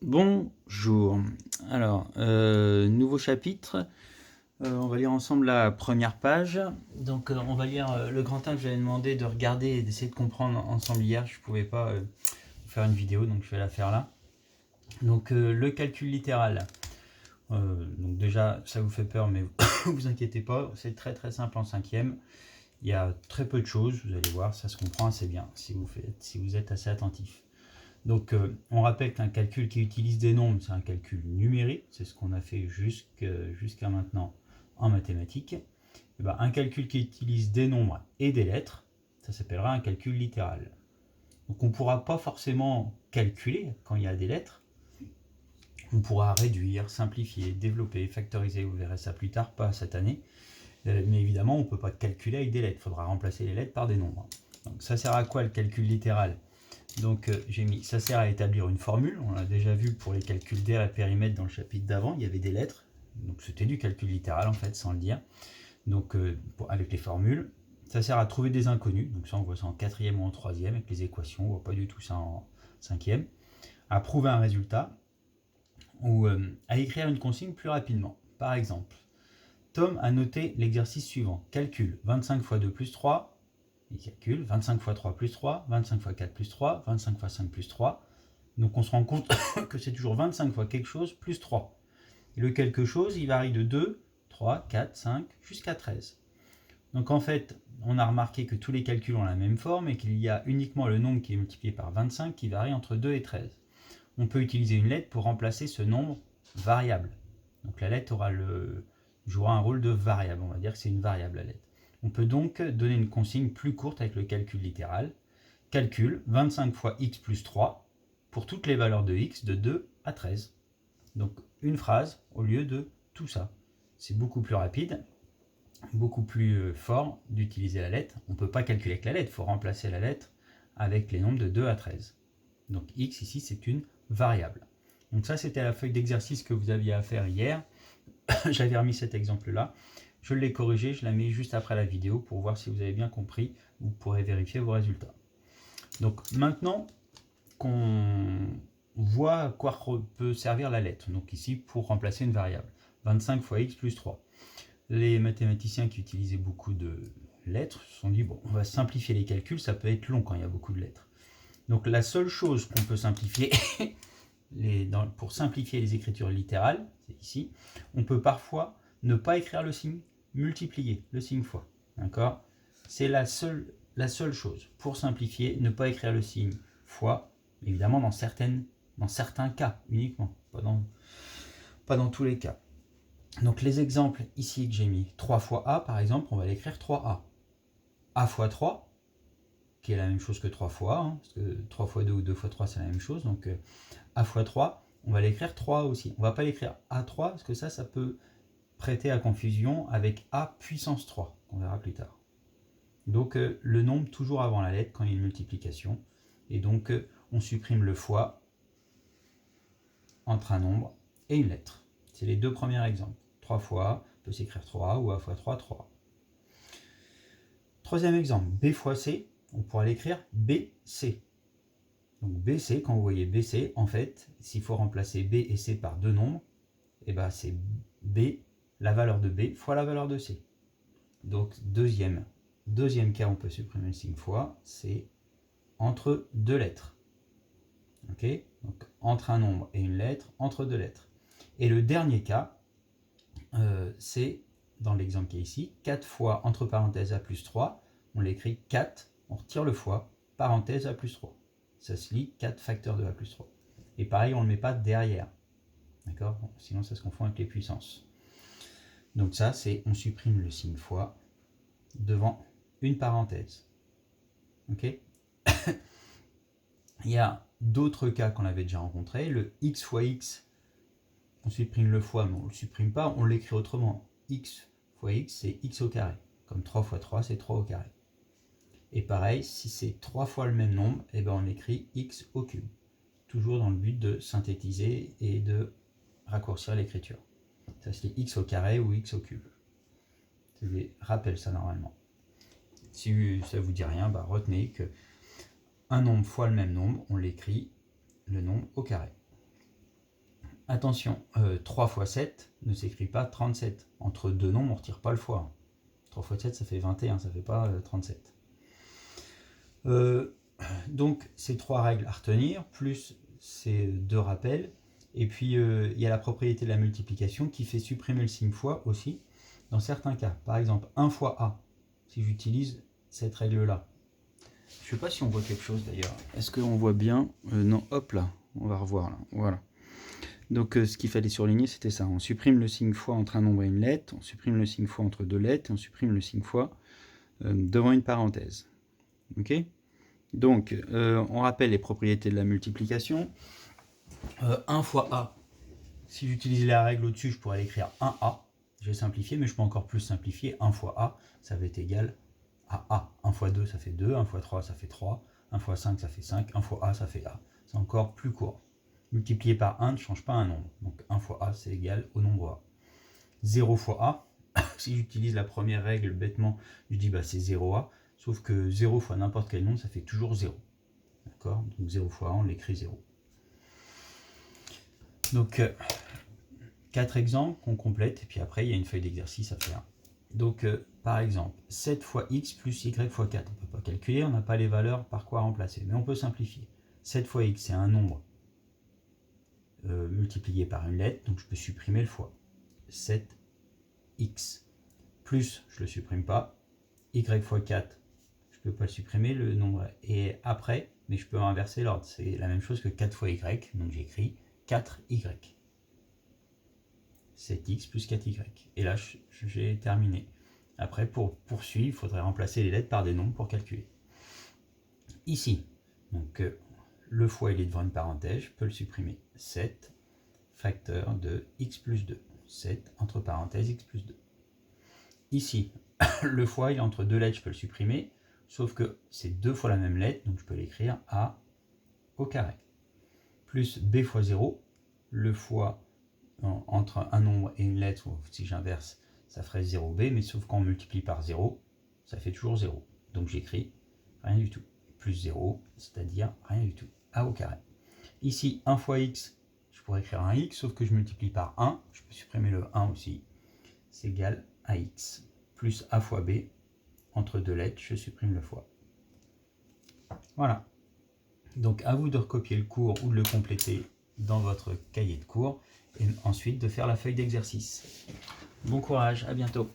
Bonjour. Alors, nouveau chapitre. On va lire ensemble la première page. Donc, on va lire le grand 1 que j'avais demandé de regarder et d'essayer de comprendre ensemble hier. Je ne pouvais pas faire une vidéo, donc je vais la faire là. Donc, le calcul littéral. Donc déjà, ça vous fait peur, mais vous inquiétez pas. C'est très très simple en cinquième. Il y a très peu de choses, vous allez voir, ça se comprend assez bien si vous êtes assez attentif. Donc, on rappelle qu'un calcul qui utilise des nombres, c'est un calcul numérique, c'est ce qu'on a fait jusqu'à maintenant en mathématiques. Et ben, un calcul qui utilise des nombres et des lettres, ça s'appellera un calcul littéral. Donc, on ne pourra pas forcément calculer quand il y a des lettres. On pourra réduire, simplifier, développer, factoriser, vous verrez ça plus tard, pas cette année. Mais évidemment, on ne peut pas calculer avec des lettres, il faudra remplacer les lettres par des nombres. Donc, ça sert à quoi le calcul littéral ? Donc j'ai mis, ça sert à établir une formule, on l'a déjà vu pour les calculs d'aire et périmètre dans le chapitre d'avant, il y avait des lettres, donc c'était du calcul littéral en fait, sans le dire, donc avec les formules. Ça sert à trouver des inconnus, donc ça on voit ça en quatrième ou en troisième avec les équations, on voit pas du tout ça en cinquième. À prouver un résultat, ou à écrire une consigne plus rapidement. Par exemple, Tom a noté l'exercice suivant, calcule 25 fois 2 plus 3, il calcule 25 fois 3 plus 3, 25 fois 4 plus 3, 25 fois 5 plus 3. Donc on se rend compte que c'est toujours 25 fois quelque chose plus 3. Et le quelque chose, il varie de 2, 3, 4, 5 jusqu'à 13. Donc en fait, on a remarqué que tous les calculs ont la même forme et qu'il y a uniquement le nombre qui est multiplié par 25 qui varie entre 2 et 13. On peut utiliser une lettre pour remplacer ce nombre variable. Donc la lettre jouera un rôle de variable, on va dire que c'est une variable la lettre. On peut donc donner une consigne plus courte avec le calcul littéral. Calcul 25 fois x plus 3 pour toutes les valeurs de x de 2 à 13. Donc une phrase au lieu de tout ça. C'est beaucoup plus rapide, beaucoup plus fort d'utiliser la lettre. On ne peut pas calculer avec la lettre, il faut remplacer la lettre avec les nombres de 2 à 13. Donc x ici c'est une variable. Donc ça c'était la feuille d'exercice que vous aviez à faire hier. J'avais remis cet exemple là. Je l'ai corrigé, je la mets juste après la vidéo pour voir si vous avez bien compris. Vous pourrez vérifier vos résultats. Donc maintenant qu'on voit à quoi peut servir la lettre, donc ici pour remplacer une variable, 25 fois x plus 3. Les mathématiciens qui utilisaient beaucoup de lettres se sont dit, bon, on va simplifier les calculs, ça peut être long quand il y a beaucoup de lettres. Donc la seule chose qu'on peut simplifier, pour simplifier les écritures littérales, c'est ici, on peut parfois ne pas écrire le signe multiplier, le signe fois. D'accord ? C'est la seule chose. Pour simplifier, ne pas écrire le signe fois, évidemment dans certains cas uniquement, pas dans tous les cas. Donc les exemples ici que j'ai mis, 3 fois A par exemple, on va l'écrire 3A. A fois 3, qui est la même chose que 3 fois A, hein, parce que 3 fois 2 ou 2 fois 3 c'est la même chose, donc A fois 3, on va l'écrire 3A aussi. On ne va pas l'écrire A3, parce que ça peut prêter à confusion avec A puissance 3, qu'on verra plus tard. Donc le nombre toujours avant la lettre quand il y a une multiplication, et donc on supprime le fois entre un nombre et une lettre. C'est les deux premiers exemples. 3 fois A peut s'écrire 3A ou A fois 3, 3A. Troisième exemple, B fois C, on pourra l'écrire BC. Donc BC, quand vous voyez BC, en fait, s'il faut remplacer B et C par deux nombres, et ben c'est B, la valeur de B, fois la valeur de C. Donc deuxième cas, on peut supprimer le signe fois, c'est entre deux lettres. Ok ? Donc entre un nombre et une lettre, entre deux lettres. Et le dernier cas, c'est, dans l'exemple qui est ici, 4 fois, entre parenthèses, A plus 3, on l'écrit 4, on retire le fois, parenthèse, A plus 3. Ça se lit 4 facteurs de A plus 3. Et pareil, on ne le met pas derrière. D'accord ? Sinon, ça se confond avec les puissances. Donc ça, c'est, on supprime le signe fois devant une parenthèse. Ok ? Il y a d'autres cas qu'on avait déjà rencontrés. Le x fois x, on supprime le fois, mais on ne le supprime pas, on l'écrit autrement. X fois x, c'est x au carré. Comme 3 fois 3, c'est 3 au carré. Et pareil, si c'est 3 fois le même nombre, eh ben on écrit x au cube. Toujours dans le but de synthétiser et de raccourcir l'écriture. Ça se lit x au carré ou x au cube. Je les rappelle ça normalement. Si ça ne vous dit rien, bah retenez que un nombre fois le même nombre, on l'écrit le nombre au carré. attention, 3 fois 7 ne s'écrit pas 37. Entre deux nombres, on ne retire pas le fois. 3 fois 7, ça fait 21, ça ne fait pas 37. Donc, ces 3 règles à retenir, plus ces 2 rappels. Et puis, il y a la propriété de la multiplication qui fait supprimer le signe fois aussi, dans certains cas. Par exemple, 1 fois A, si j'utilise cette règle-là. Je ne sais pas si on voit quelque chose d'ailleurs. Est-ce qu'on voit bien non, hop là, on va revoir là. Voilà. Donc, ce qu'il fallait surligner, c'était ça. On supprime le signe fois entre un nombre et une lettre, on supprime le signe fois entre deux lettres, et on supprime le signe fois devant une parenthèse. Ok ? Donc, on rappelle les propriétés de la multiplication. 1 fois A, si j'utilise la règle au-dessus, je pourrais l'écrire 1A. Je vais simplifier, mais je peux encore plus simplifier. 1 fois A, ça va être égal à A. 1 fois 2, ça fait 2. 1 fois 3, ça fait 3. 1 fois 5, ça fait 5. 1 fois A, ça fait A. C'est encore plus court. Multiplié par 1 ne change pas un nombre. Donc 1 fois A, c'est égal au nombre A. 0 fois A, si j'utilise la première règle bêtement, je dis bah, c'est 0A. Sauf que 0 fois n'importe quel nombre, ça fait toujours 0. D'accord ? Donc 0 fois A, on l'écrit 0. Donc, 4 exemples qu'on complète, et puis après, il y a une feuille d'exercice à faire. Donc, par exemple, 7 fois x plus y fois 4. On ne peut pas calculer, on n'a pas les valeurs par quoi remplacer, mais on peut simplifier. 7 fois x, c'est un nombre multiplié par une lettre, donc je peux supprimer le fois. 7x. Plus, je ne le supprime pas. Y fois 4, je ne peux pas le supprimer, le nombre est après, mais je peux inverser l'ordre. C'est la même chose que 4 fois y, donc j'écris 4y. 7x plus 4y. Et là, j'ai terminé. Après, pour poursuivre, il faudrait remplacer les lettres par des nombres pour calculer. Ici, donc le fois, il est devant une parenthèse, je peux le supprimer. 7 facteur de x plus 2. 7 entre parenthèses x plus 2. Ici, le fois, il est entre deux lettres, je peux le supprimer, sauf que c'est 2 fois la même lettre, donc je peux l'écrire a au carré. Plus b fois 0, le fois entre un nombre et une lettre, si j'inverse, ça ferait 0b, mais sauf qu'on multiplie par 0, ça fait toujours 0. Donc j'écris rien du tout. Plus 0, c'est-à-dire rien du tout. A au carré. Ici, 1 fois x, je pourrais écrire un x, sauf que je multiplie par 1, je peux supprimer le 1 aussi, c'est égal à x. Plus a fois b, entre deux lettres, je supprime le fois. Voilà. Donc à vous de recopier le cours ou de le compléter dans votre cahier de cours et ensuite de faire la feuille d'exercice. Bon courage, à bientôt.